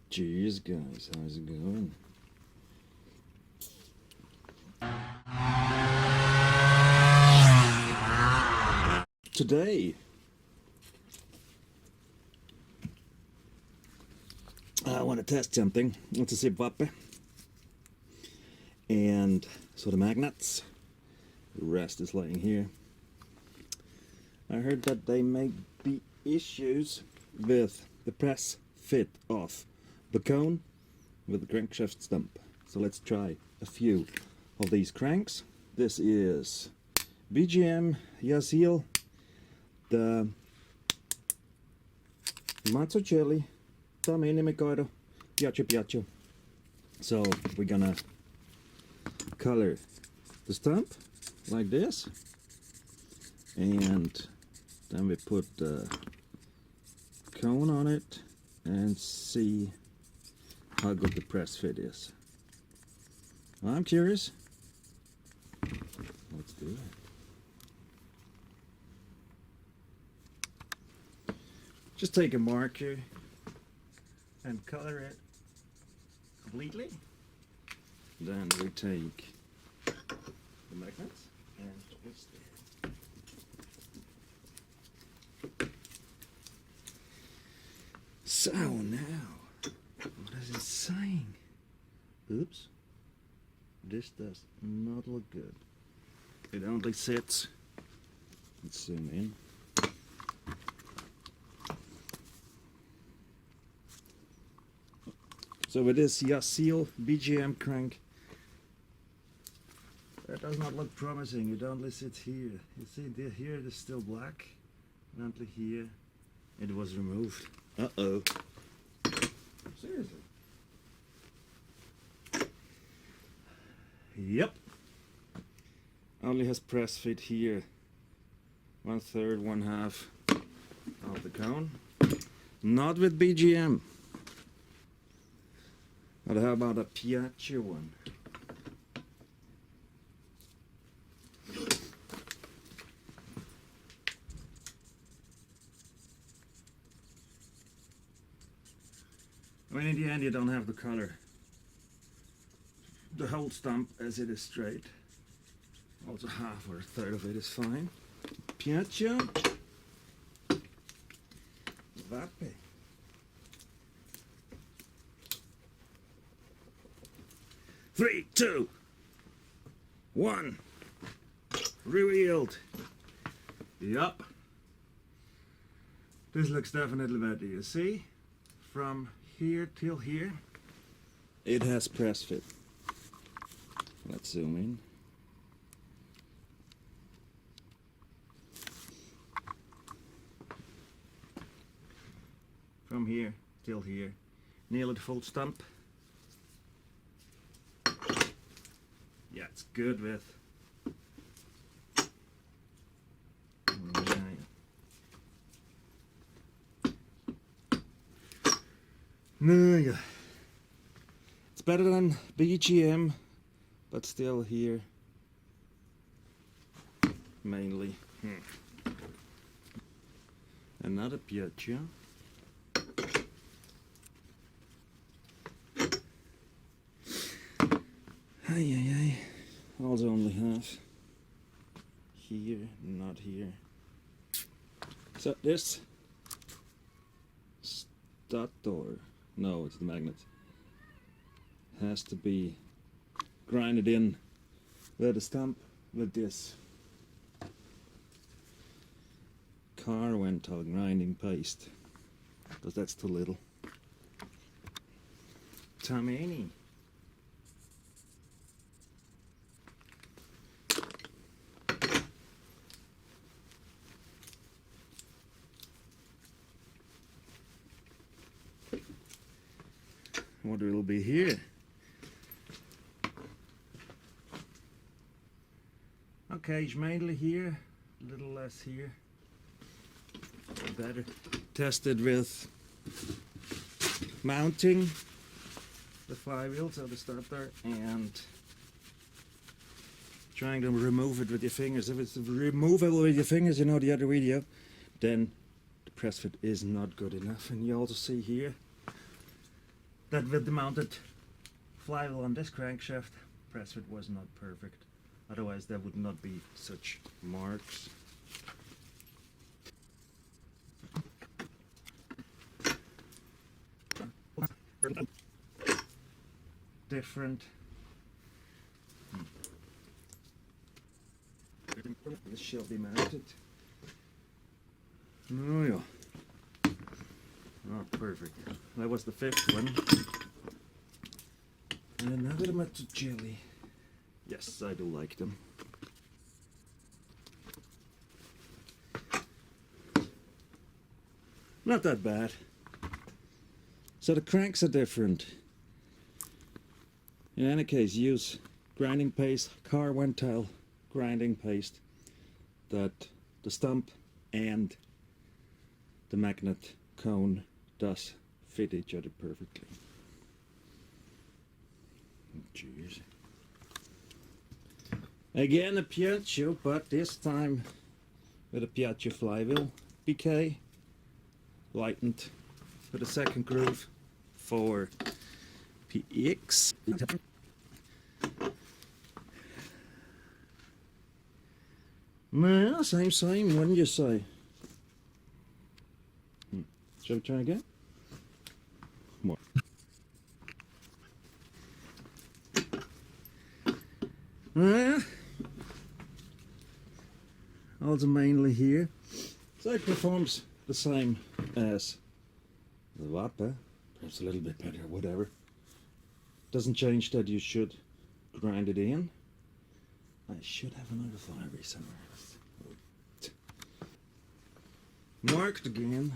Cheers guys, how's it going? Today I want to test something. It's a zip wappe and so the magnets. The rest is lying here. I heard that they may be issues with the press fit of the cone with the crankshaft stump. So let's try a few of these cranks. This is BGM Yasil, the Mazzocelli, Tamini Mikado, Piaggio. So we're gonna color the stump like this, and then we put the cone on it and see how good the press fit is. I'm curious. Let's do it. Just take a marker and color it completely. Then we take the magnets and twist it. So now, what is it saying? Oops. This does not look good. It only sits. Let's zoom in. So with this Yasil BGM crank, that does not look promising. It only sits here. You see, here it is still black. And only here it was removed. Uh-oh. Seriously? Yep. Only has press fit here. 1/3, 1/2 of the cone. Not with BGM. But how about a Piaggio one? I mean, in the end you don't have to color the whole stump as it is straight. Also 1/2 or 1/3 of it is fine. Piaggio Wappe. Three, two, one. Revealed. Yup. This looks definitely better. You see? From here till here, it has press fit. Let's zoom in. From here till here, nearly the full stump. Yeah, it's good with. Yeah. It's better than BGM, but still here mainly. Another Piaggio. Ay. Also only 1/2 here, not here. So this stator, no, it's the magnet, has to be grinded in with the stump with this car rental grinding paste, because that's too little. Tamini. What will be here? Okay, it's mainly here, a little less here. Better tested with mounting the flywheel, so the starter, and trying to remove it with your fingers. If it's removable with your fingers, you know the other video, then the press fit is not good enough. And you also see here that with the mounted flywheel on this crankshaft, pressfit was not perfect. Otherwise there would not be such marks. Different. This shall be mounted. Oh yeah. Oh, perfect. That was the 5th one. And another matzo jelly. Yes, I do like them. Not that bad. So the cranks are different. In any case, use grinding paste, car ventile grinding paste, that the stump and the magnet cone does fit each other perfectly. Jeez. Again a Piaggio, but this time with a Piaggio flywheel. BK lightened with a second groove for PX. No, same, wouldn't you say? Shall we try again? More. Also mainly here. So it performs the same as the Vespa, perhaps a little bit better, whatever. Doesn't change that you should grind it in. I should have another fiber somewhere. Marked again.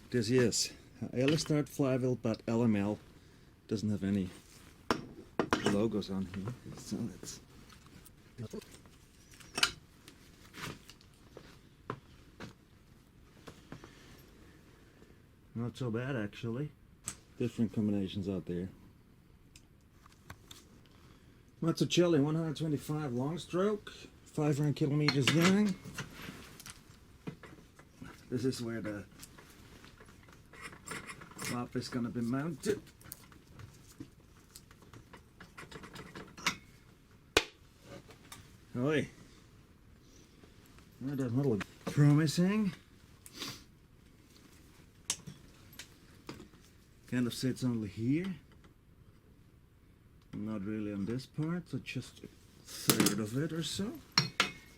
This is L-start flywheel, but LML doesn't have any logos on here, so let's. Not so bad actually. Different combinations out there. Matzo jelly 125 long stroke, 500 kilometers young. This is where the flap is going to be mounted. Oi. That does not look promising. Kind of sits only here. Not really on this part, so just a third of it or so.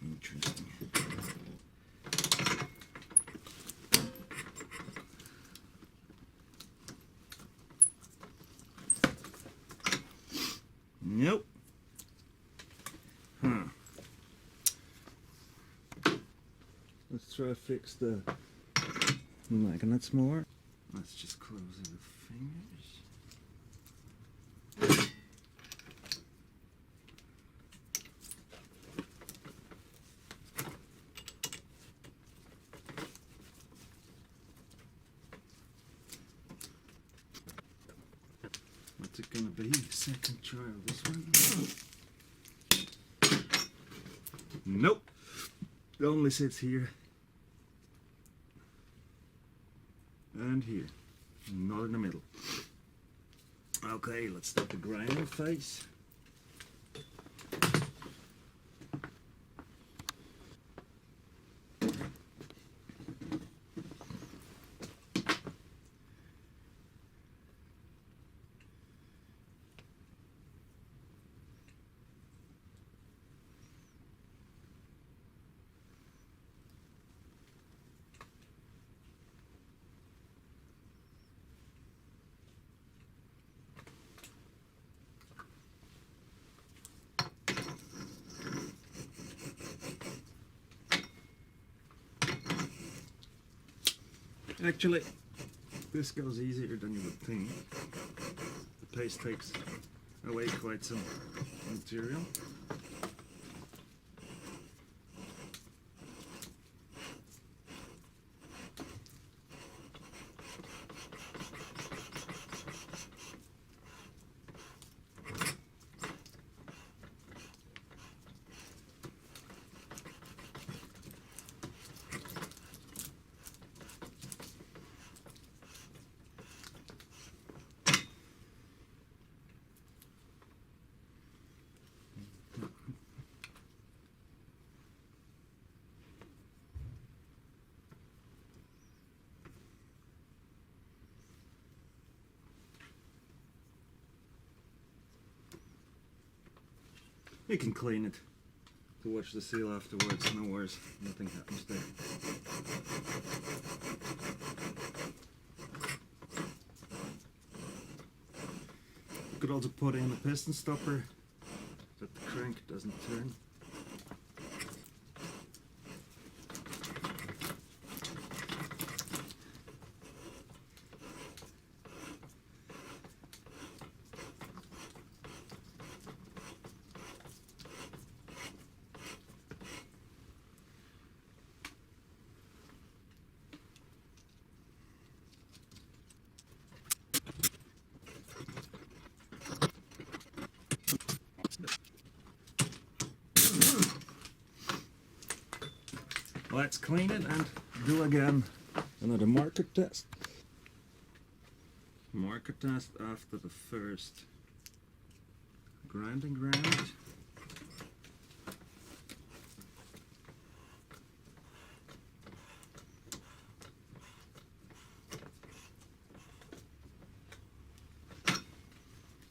Interesting. Nope. Huh. Let's try to fix the magnets more. Let's just close it with fingers. What's it gonna be? Second try of this one. Nope. It only sits here and here, not in the middle. Okay, let's start the grinding phase. Actually, this goes easier than you would think. The paste takes away quite some material. You can clean it to watch the seal afterwards, no worries, nothing happens there. You could also put in a piston stopper that the crank doesn't turn. Let's clean it and do again another marker test. Marker test after the first grinding round.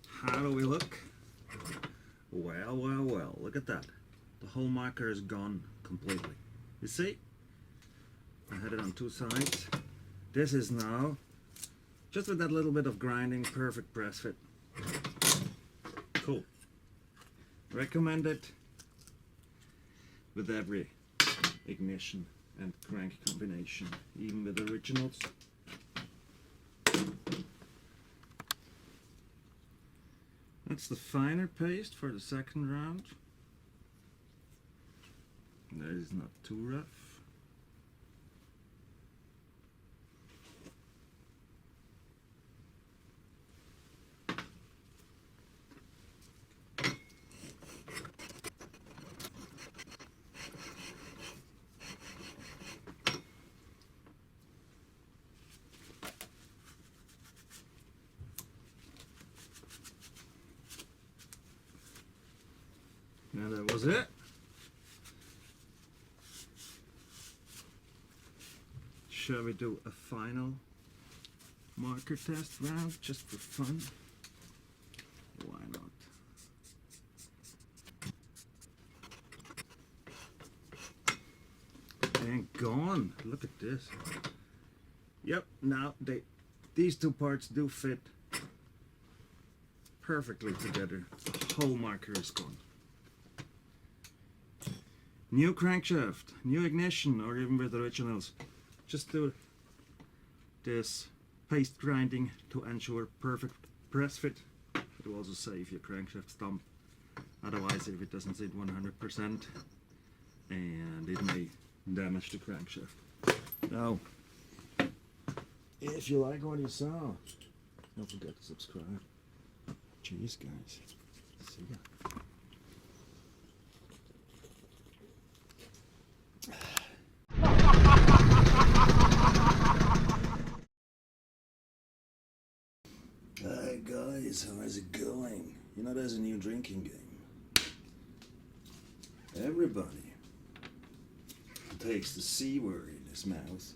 How do we look? Well, well, well, look at that. The whole marker is gone completely. You see? I had it on two sides. This is now, just with that little bit of grinding, perfect press fit. Cool. Recommend it with every ignition and crank combination, even with originals. That's the finer paste for the second round. That is not too rough. Now that was it. Shall we do a final marker test round just for fun? Why not? And gone. Look at this. Yep, now these two parts do fit perfectly together. The whole marker is gone. New crankshaft, new ignition, or even with originals. Just do this paste grinding to ensure perfect press fit. It will also save your crankshaft stump. Otherwise, if it doesn't sit 100%, and it may damage the crankshaft. Now, if you like what you saw, don't forget to subscribe. Cheers, guys. See ya. Hi guys, how is it going? You know, there's a new drinking game. Everybody who takes the C word in his mouth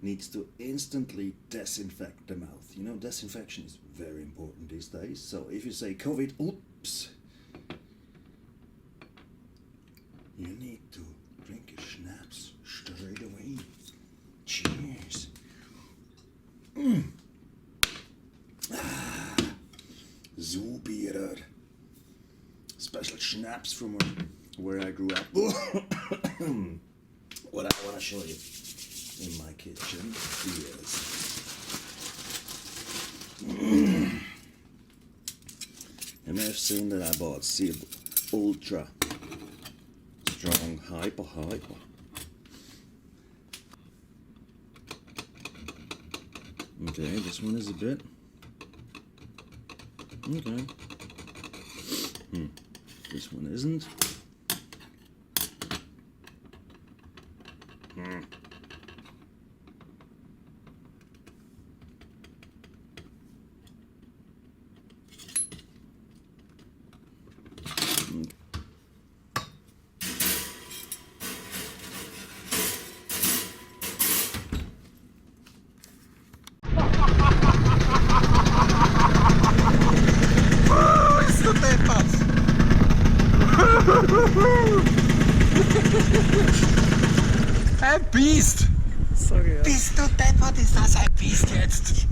needs to instantly disinfect the mouth. You know, disinfection is very important these days. So if you say COVID, oops, you need to drink your schnapps straight away. Cheers. Zubierer. Special schnapps from where I grew up. What I want to show you in my kitchen is you may have seen that I bought Seal Ultra Strong Hyper. Okay, this one is a bit. Okay. This one isn't. ein Biest! Sorry, ja. Bist du deppert, ist das ein Biest jetzt?